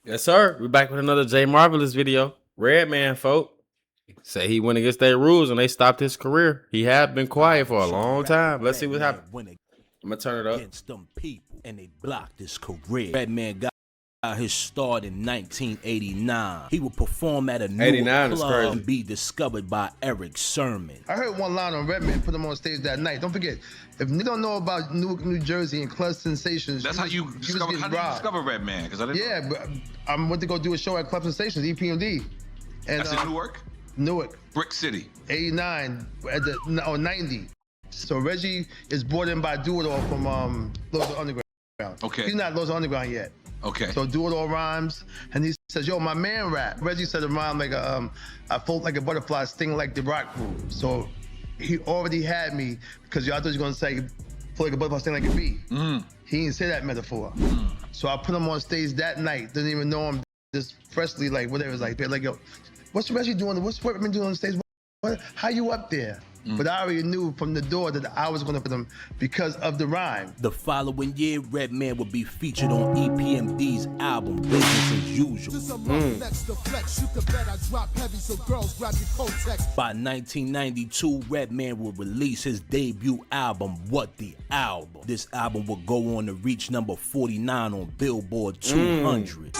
Yes, sir. We're back with another J Marvelous video. Redman, folk, say he went against their rules and they stopped his career. He had been quiet for a long time. Let's see what happened. I'm gonna turn it up. Against them people, and they blocked his career. Redman got his start in 1989. He would perform at a new club and be discovered by Eric Sermon. I heard one line on Redman, put him on stage that night. Don't forget, if you don't know about Newark, New Jersey and Club Sensations, that's how you discover. How did you discover Redman? Because I didn't. Yeah, but I went to go do a show at Club Sensations, EPMD. And that's in Newark. Newark. Brick City. 89 at the 90. So Reggie is brought in by Do It All from Los Underground. Okay. He's not Los Underground yet. Okay. So Do It All rhymes, and he says, "Yo, my man rap." Reggie said a rhyme like I float like a butterfly, sting like the rock crew. So he already had me because y'all thought you were gonna say float like a butterfly, sting like a bee. He didn't say that metaphor. So I put him on stage that night. Didn't even know him. Just freshly like whatever. It's like they're like, "Yo, what's Reggie doing? What's Redman doing on stage? How you up there?" But I already knew from the door that I was gonna put him because of the rhyme. The following year, Redman would be featured on EPMD's album, Business as Usual. By 1992, Redman would release his debut album, What the Album. This album would go on to reach number 49 on Billboard 200.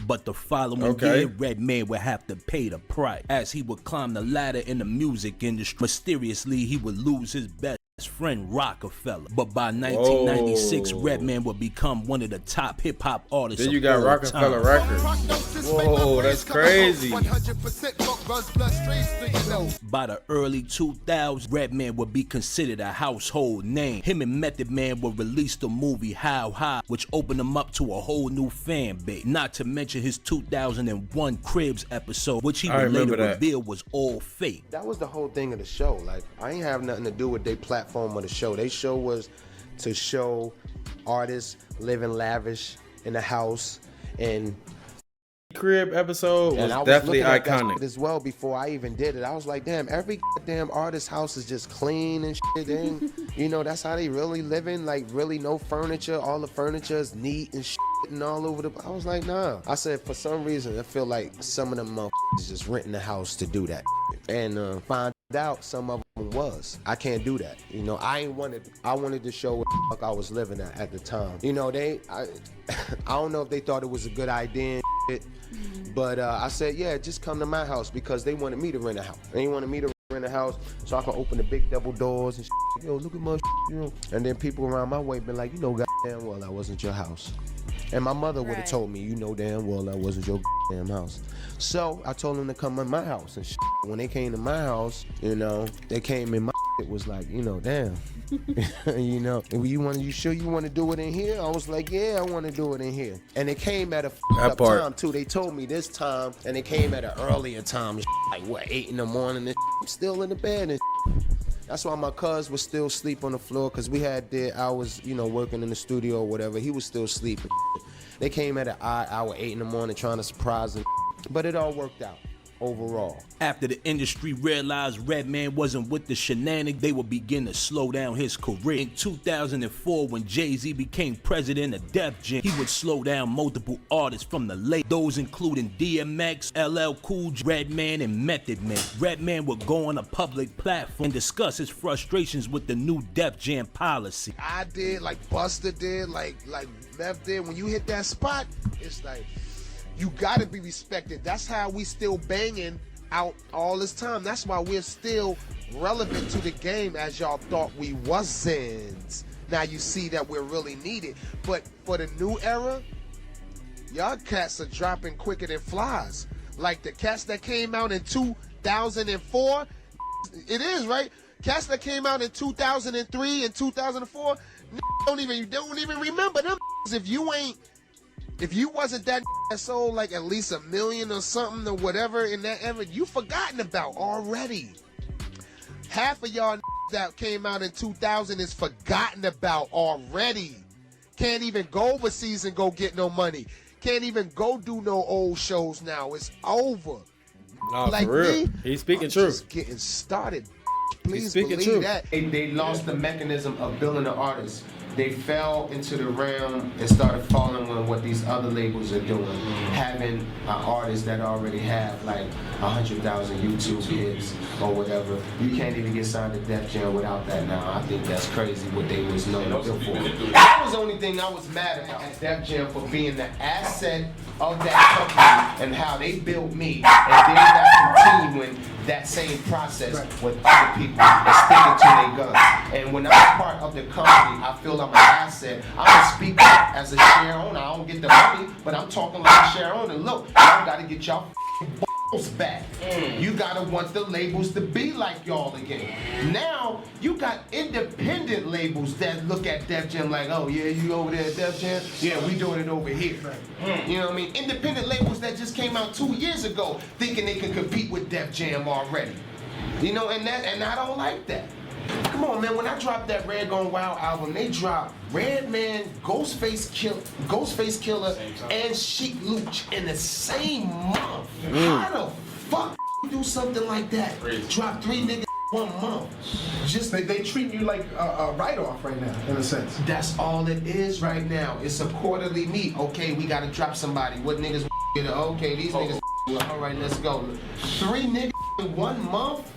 But the following year, Redman would have to pay the price as he would climb the ladder in the music industry. Mysteriously, he would lose his best friend Rockefeller. But by 1996, Redman would become one of the top hip-hop artists. Then you got Rockefeller Records. Whoa, that's crazy. By the early 2000s, Redman would be considered a household name. Him and Method Man would release the movie How High, which opened him up to a whole new fan base. Not to mention his 2001 Cribs episode, which he would later reveal was all fake. That was the whole thing of the show. Like, I ain't have nothing to do with their platform of the show. Their show was to show artists living lavish in the house, and Crib episode was definitely iconic as well. Before I even did it, I was like, damn, every damn artist's house is just clean and shit. And you know, that's how they really living. Like, really no furniture. All the furniture is neat and shit and all over the. I was like, nah. I said, for some reason, I feel like some of them motherfuckers just renting the house to do that. And find out some of them was. I can't do that. You know, I wanted to show what the fuck I was living at the time. You know, I don't know if they thought it was a good idea and shit. But I said, yeah, just come to my house because they wanted me to rent a house. They wanted me to rent a house so I can open the big double doors and shit. Yo, look at my shit, you know. And then people around my way been like, you know goddamn well that wasn't your house. And my mother would have told me, you know damn well that wasn't your damn house. So I told them to come in my house and shit. When they came to my house, you know, they came in my it was like, you know, damn. You know, you sure you want to do it in here? I was like, yeah, I want to do it in here. And it came at a up time too. They told me this time, and it came at an earlier time, like what, 8 in the morning, and I'm still in the bed and that's why my cuz was still asleep on the floor, because we had I was, you know, working in the studio or whatever. He was still sleeping. They came at an odd hour, 8 in the morning, trying to surprise him, but it all worked out overall. After the industry realized Redman wasn't with the shenanigans, they would begin to slow down his career. In 2004, when Jay-Z became president of Def Jam, he would slow down multiple artists from the label, those including DMX, LL Cool J, Redman, and Method Man. Redman would go on a public platform and discuss his frustrations with the new Def Jam policy. I did, like Busta did, like Meth did. When you hit that spot, it's like, you gotta be respected. That's how we still banging out all this time. That's why we're still relevant to the game as y'all thought we wasn't. Now you see that we're really needed. But for the new era, y'all cats are dropping quicker than flies. Like the cats that came out in 2004, it is, right? Cats that came out in 2003 and 2004, don't even remember them. If you wasn't that sold like at least 1 million or something or whatever in that era, you forgotten about already. Half of y'all that came out in 2000 is forgotten about already. Can't even go overseas and go get no money. Can't even go do no old shows now. It's over. No, like for real. Me, He's speaking I'm true. Just getting started. Please speaking believe true. that. They lost the mechanism of building an artist. They fell into the realm and started following on what these other labels are doing. Having an artist that already have like 100,000 YouTube hits or whatever. You can't even get signed to Def Jam without that now. I think that's crazy what they was known for. That was the only thing I was mad at Def Jam for being the asset of that company and how they built me. And then that continuing that same process with other people and sticking to their guns. And when I'm part of the company, I feel I'm an asset. I'm a speaker as a share owner. I don't get the money, but I'm talking like a share owner. Look, y'all gotta get y'all balls back. You gotta want the labels to be like y'all again. Now, you got independent labels that look at Def Jam like, oh yeah, you over there at Def Jam? Yeah, we doing it over here. You know what I mean? Independent labels that just came out 2 years ago thinking they can compete with Def Jam already. You know, and I don't like that. Come on, man, when I dropped that Red Gone Wild album, they dropped Redman, Ghostface Killer, and Sheik Luch in the same month. How the fuck you do something like that? Drop 3 niggas 1 month. Just they treat you like a write-off right now, in a sense. That's all it is right now. It's a quarterly meet. Okay, we gotta drop somebody. What niggas get? Okay, these niggas. All right, let's go. 3 niggas in 1 month?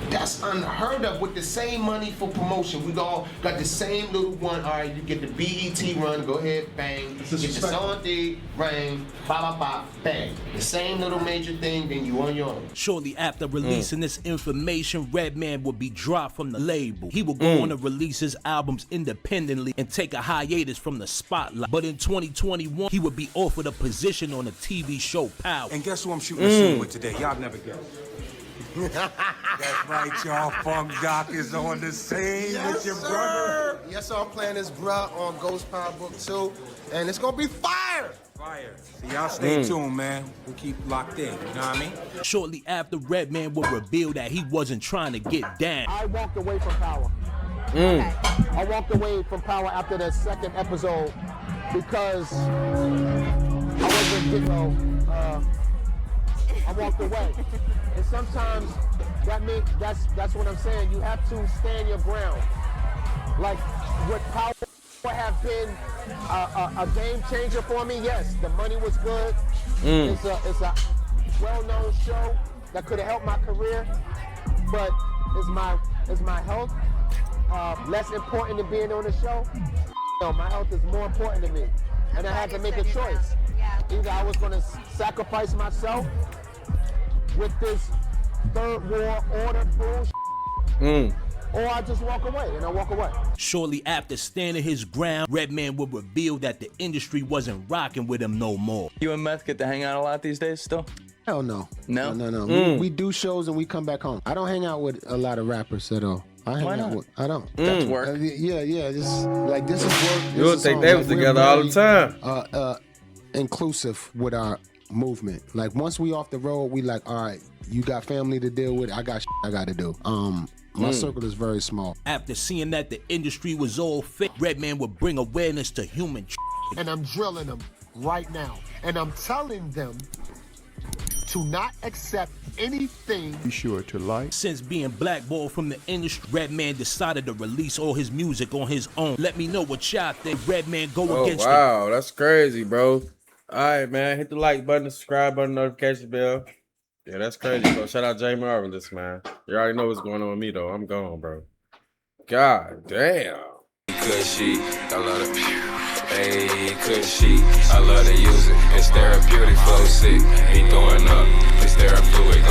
That's unheard of with the same money for promotion. We all got the same little one. All right, you get the BET run, go ahead, bang. Get the Sunday ring, ba ba ba, bang. The same little major thing, then you on your own. Shortly after releasing this information, Redman would be dropped from the label. He would go on to release his albums independently and take a hiatus from the spotlight. But in 2021, he would be offered a position on the TV show Power. And guess who I'm shooting a scene with today? Y'all never guess. That's right, y'all. Funk Doc is on the scene with your brother. Yes, sir. I'm playing this bruh on Ghost Power Book 2, and it's gonna be fire. Fire. So y'all stay tuned, man. We'll keep locked in, you know what I mean? Shortly after, Redman would reveal that he wasn't trying to get down. I walked away from Power. I walked away from Power after the 2nd episode because I wasn't getting I walked away. And sometimes that means that's what I'm saying. You have to stand your ground. Like what Power have been a game changer for me. Yes, the money was good. It's a well-known show that could have helped my career, but is my health less important than being on the show? No, my health is more important to me, and I had to make a choice. Either I was going to sacrifice myself with this third world order bullshit, or I just walk away, and I walk away. Shortly after standing his ground, Redman would reveal that the industry wasn't rocking with him no more. You and Meth get to hang out a lot these days still? Hell no. No? No. We do shows and we come back home. I don't hang out with a lot of rappers at all. Why not? I don't. That's work. Yeah. This is work. You would think they was together all the time. Inclusive with our movement. Like once we off the road, we like, all right, you got family to deal with. I got shit I got to do. My circle is very small. After seeing that the industry was all fake, Redman would bring awareness to human shit. And I'm drilling them right now. And I'm telling them to not accept anything. Be sure to like. Since being blackballed from the industry, Redman decided to release all his music on his own. Let me know what y'all think. Redman go against wow, that's crazy, bro. All right, man. Hit the like button, the subscribe button, notification bell. Yeah, that's crazy, bro. Shout out Jay Marvelous, man. You already know what's going on with me, though. I'm gone, bro. God damn. Cushy, I love the hey, cushy, I love to use it. It's therapeutic, flow sick. Ain't throwing up. It's therapeutic,